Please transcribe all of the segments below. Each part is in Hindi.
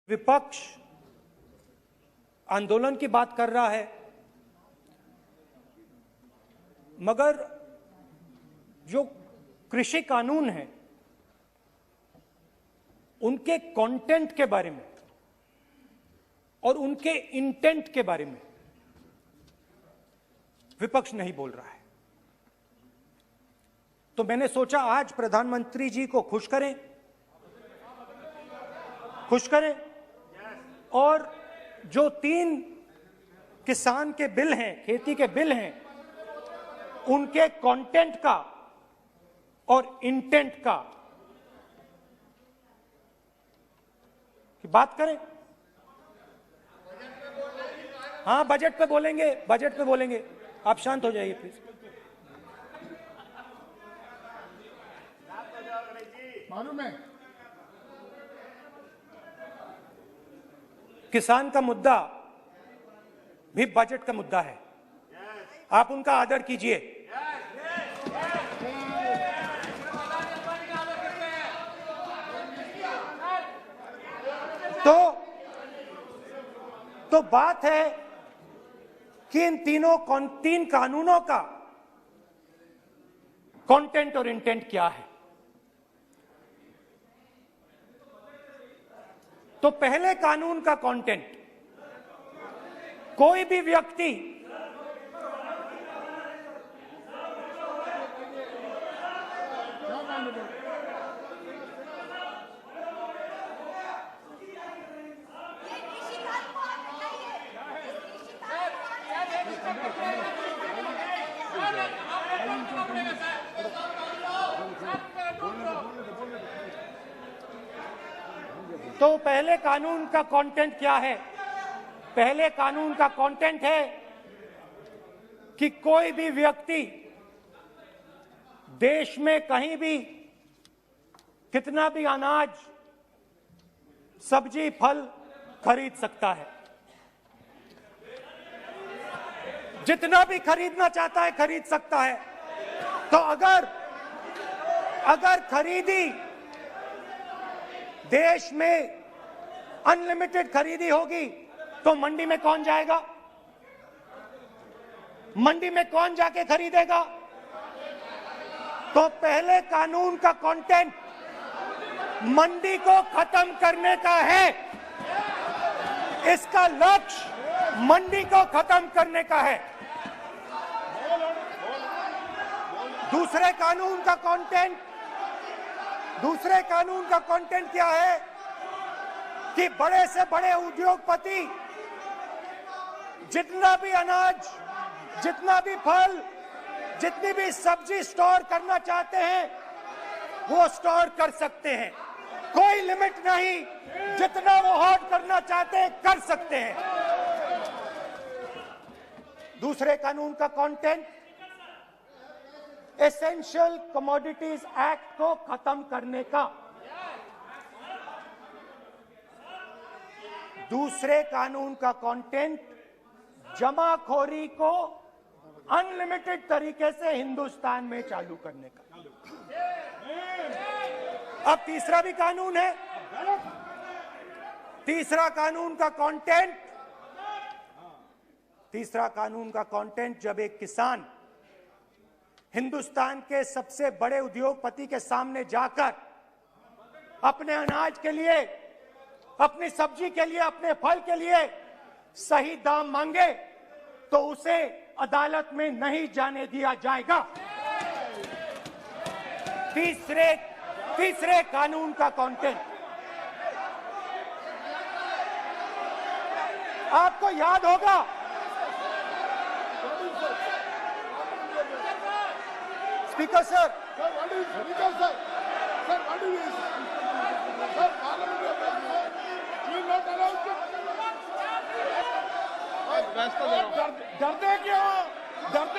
विपक्ष आंदोलन की बात कर रहा है, मगर जो कृषि कानून है उनके कंटेंट के बारे में और उनके इंटेंट के बारे में विपक्ष नहीं बोल रहा है। तो मैंने सोचा आज प्रधानमंत्री जी को खुश करें और जो 3 किसान के बिल हैं, खेती के बिल हैं, उनके कंटेंट का और इंटेंट का की बात करें। हाँ, बजट पे बोलेंगे। आप शांत हो जाइए प्लीज। मालूम है किसान का मुद्दा भी बजट का मुद्दा है, आप उनका आदर कीजिए। तो बात है कि इन 3 कानूनों का कंटेंट और इंटेंट क्या है। तो पहले कानून का कंटेंट, कोई भी व्यक्ति तो पहले कानून का कंटेंट क्या है? पहले कानून का कंटेंट है कि कोई भी व्यक्ति देश में कहीं भी कितना भी अनाज, सब्जी, फल खरीद सकता है, जितना भी खरीदना चाहता है खरीद सकता है। तो अगर खरीदी देश में अनलिमिटेड खरीदी होगी तो मंडी में कौन जाएगा? मंडी में कौन जाके खरीदेगा? तो पहले कानून का कंटेंट मंडी को खत्म करने का है। इसका लक्ष्य मंडी को खत्म करने का है। दूसरे कानून का कंटेंट क्या है कि बड़े से बड़े उद्योगपति जितना भी अनाज, जितना भी फल, जितनी भी सब्जी स्टोर करना चाहते हैं वो स्टोर कर सकते हैं, कोई लिमिट नहीं, जितना वो होल्ड करना चाहते हैं कर सकते हैं। दूसरे कानून का कंटेंट एसेंशियल कमोडिटीज एक्ट को खत्म करने का। दूसरे कानून का कंटेंट जमाखोरी को अनलिमिटेड तरीके से हिंदुस्तान में चालू करने का। अब तीसरा भी कानून है। तीसरा कानून का कंटेंट जब एक किसान हिंदुस्तान के सबसे बड़े उद्योगपति के सामने जाकर अपने अनाज के लिए, अपनी सब्जी के लिए, अपने फल के लिए सही दाम मांगे तो उसे अदालत में नहीं जाने दिया जाएगा। तीसरे कानून का कंटेंट आपको याद होगा, स्पीकर सर, डरते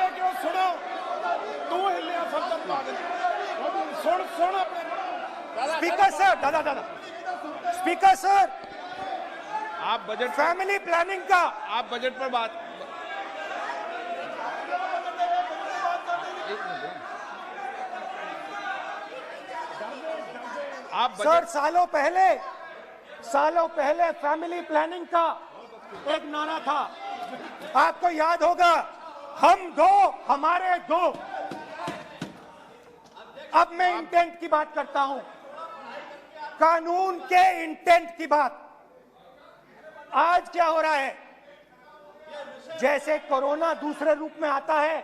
क्यों? सुनो, तू हिलिया सब सुन अपने स्पीकर सर, दादा स्पीकर सर, आप बजट, फैमिली प्लानिंग का, आप बजट पर बात, सर, सालों पहले सालों पहले फैमिली प्लानिंग का एक नारा था, आपको याद होगा, हम दो हमारे दो। अब मैं इंटेंट की बात करता हूं, कानून के इंटेंट की बात। आज क्या हो रहा है, जैसे कोरोना दूसरे रूप में आता है,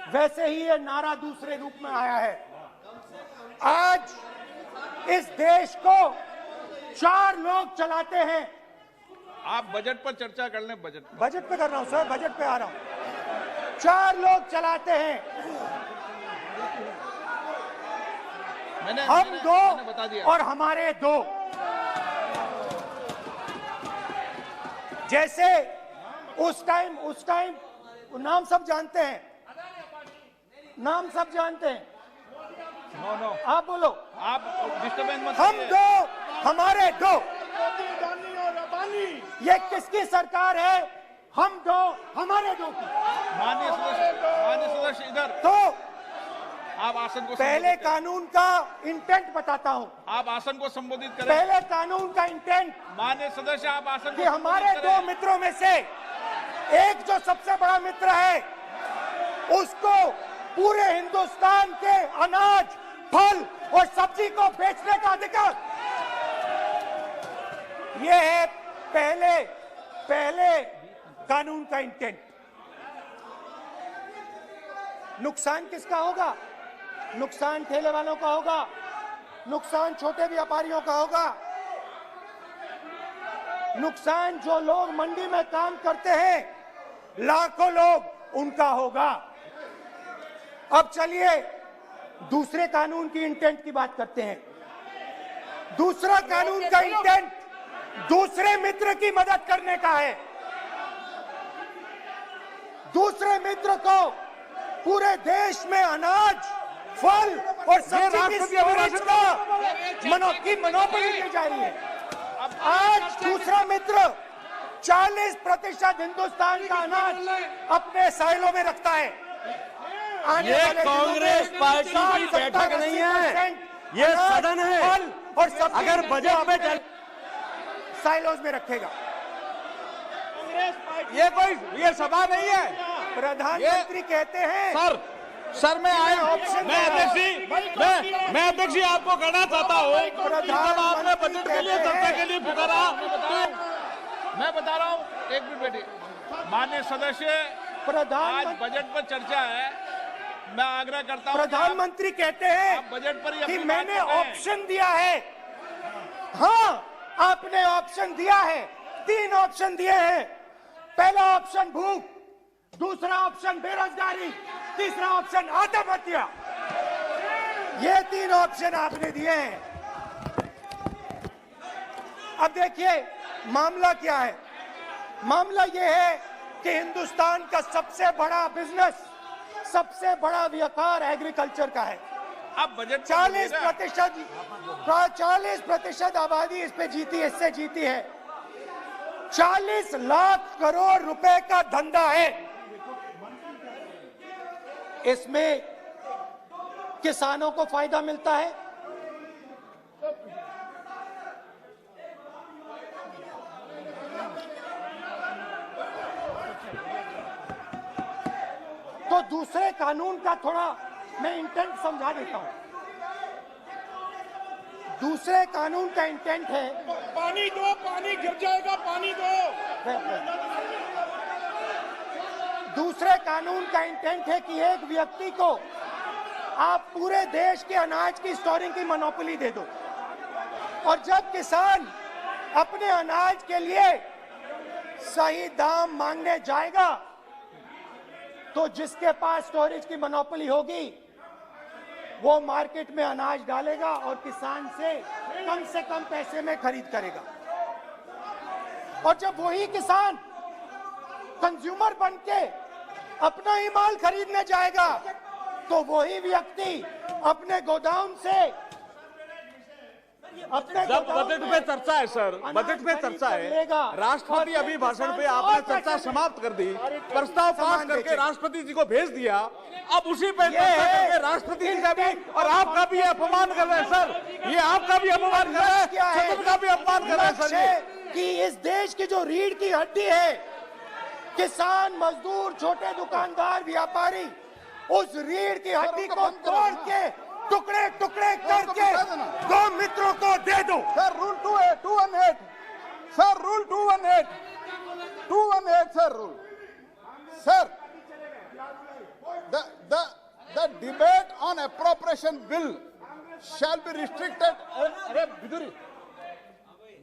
वैसे ही ये नारा दूसरे रूप में आया है। आज इस देश को 4 लोग चलाते हैं। आप बजट पर चर्चा कर लें। बजट पे कर रहा हूं सर, बजट पे आ रहा हूं। 4 लोग चलाते हैं, हम दो बता दिया। और हमारे दो। जैसे उस टाइम नाम सब जानते हैं, नाम सब जानते हैं। नो आप बोलो। आप डिस्टर्बेंस मत हम करिए। दो हमारे दो। ये किसकी सरकार है? हम दो हमारे दो की। माननीय सदस्य इधर। तो आप आसन को पहले संबोधित करें। कानून का इंटेंट बताता हूं। आप आसन को संबोधित करें। पहले कानून का इंटेंट माननीय सदस्य, आप आसन कि को हमारे संबोधित दो करें। मित्रों में से एक जो सबसे बड़ा मित्र है, उसको पूरे हिंदुस्तान के अनाज, फल और सब्जी को बेचने का अधिकार। यह है पहले कानून का इंटेंट। नुकसान किसका होगा? नुकसान ठेले वालों का होगा, नुकसान छोटे व्यापारियों का होगा, नुकसान जो लोग मंडी में काम करते हैं, लाखों लोग, उनका होगा। अब चलिए दूसरे कानून की इंटेंट की बात करते हैं। दूसरा कानून का इंटेंट दूसरे मित्र की मदद करने का है। दूसरे मित्र को पूरे देश में अनाज, फल और सब्जी की स्टोरेज की मोनोपोली दी जा रही है। आज दूसरा मित्र 40% हिंदुस्तान का अनाज अपने साइलों में रखता है। ये कांग्रेस पार्टी की बैठक नहीं है, ये सदन है। और अगर बजट में साइलोज में रखेगा। ये सभा नहीं है। प्रधानमंत्री कहते हैं सर मैं अध्यक्ष जी आपको कहना चाहता हूँ, जब आपने बजट के लिए चर्चा के लिए पुकारा, मैं बता रहा हूँ, एक मिनट बैठिए। माननीय सदस्य, आज बजट पर चर्चा है, मैं आग्रह करता हूँ। प्रधानमंत्री कहते हैं आप बजट पर ही कि अपनी बात मैंने कर रहे हैं। ऑप्शन दिया है। हाँ, आपने ऑप्शन दिया है। 3 ऑप्शन दिए हैं। पहला ऑप्शन भूख, दूसरा ऑप्शन बेरोजगारी, तीसरा ऑप्शन आत्महत्या। ये 3 ऑप्शन आपने दिए हैं। अब देखिए मामला क्या है। मामला ये है कि हिंदुस्तान का सबसे बड़ा बिजनेस, सबसे बड़ा व्यापार एग्रीकल्चर का है। अब बजट 40% आबादी इस पे जीती है, इससे जीती है। 40 लाख करोड़ रुपए का धंधा है। इसमें किसानों को फायदा मिलता है, तो दूसरे कानून का थोड़ा मैं इंटेंट समझा देता हूं। दूसरे कानून का इंटेंट है, पानी दो, पानी गिर जाएगा, पानी दो। दूसरे कानून का इंटेंट है कि एक व्यक्ति को आप पूरे देश के अनाज की स्टोरिंग की मोनोपोली दे दो, और जब किसान अपने अनाज के लिए सही दाम मांगने जाएगा, तो जिसके पास स्टोरेज की मोनोपोली होगी वो मार्केट में अनाज डालेगा और किसान से कम पैसे में खरीद करेगा। और जब वही किसान कंज्यूमर बनके अपना ही माल खरीदने जाएगा, तो वही व्यक्ति अपने गोदाम से अपने जब बजट पे चर्चा है सर, बजट पे चर्चा है, राष्ट्रपति अभी भाषण पे आपने चर्चा समाप्त कर दी, प्रस्ताव पास करके राष्ट्रपति जी को भेज दिया, अब उसी पे चर्चा करके राष्ट्रपति जी का भी और आपका भी अपमान कर रहे हैं सर, ये आपका भी अपमान कर रहे हैं, सदन का भी अपमान कर रहे हैं सर ये। कि इस देश की जो रीढ़ की हड्डी है, किसान, मजदूर, छोटे दुकानदार, व्यापारी, उस रीढ़ की हड्डी को तोड़ के टुकड़े टुकड़े करके दो मित्रों को दे दो। Sir rule 218 sir rule 218 sir rule sir the debate on appropriation bill shall be restricted.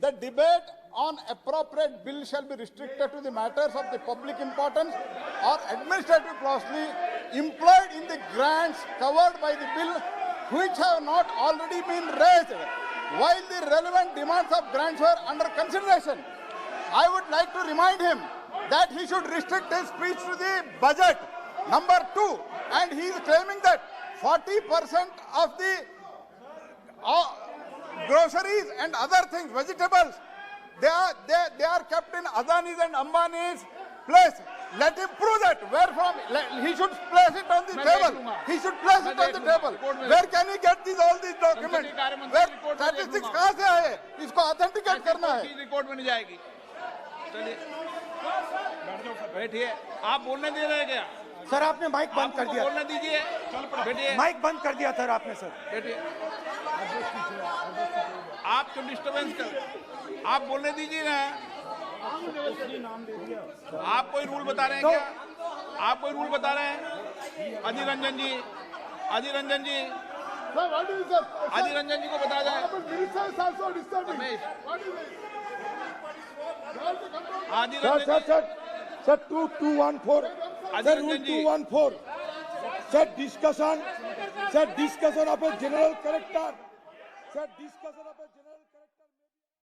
The debate on appropriate bill shall be restricted to the matters of the public importance or administrative costly employed in the grants covered by the bill which have not already been raised while the relevant demands of grants were under consideration. I would like to remind him that he should restrict his speech to the budget. Number 2, and he is claiming that 40% of the groceries and other things, vegetables, they are kept in Adani's and Ambani's place. Let him prove that. Where from? He should place it on the table. He should place it on the table. Where can he get all these documents? Where statistics कहाँ से आए? इसको authenticate करना है. रिकॉर्ड में नहीं जाएगी. चलिए बैठिए. आप बोलने दे रहे हैं क्या? सर आपने माइक बंद कर दिया. बोलने दीजिए. बैठिए. माइक बंद कर दिया सर आपने. सर बैठिए. आप क्यों डिस्टर्बेंस कर? आप बोलने दीजिए ना. आप कोई रूल बता रहे हैं क्या? आप कोई रूल बता रहे हैं? अधीर रंजन जी, अधीर रंजन जी, अधीर रंजन जी को बता जाए. अधीर रंजन जी. Sir, 2214. Sir, rule 214. Sir, discussion of a general character. Sir, discussion of a general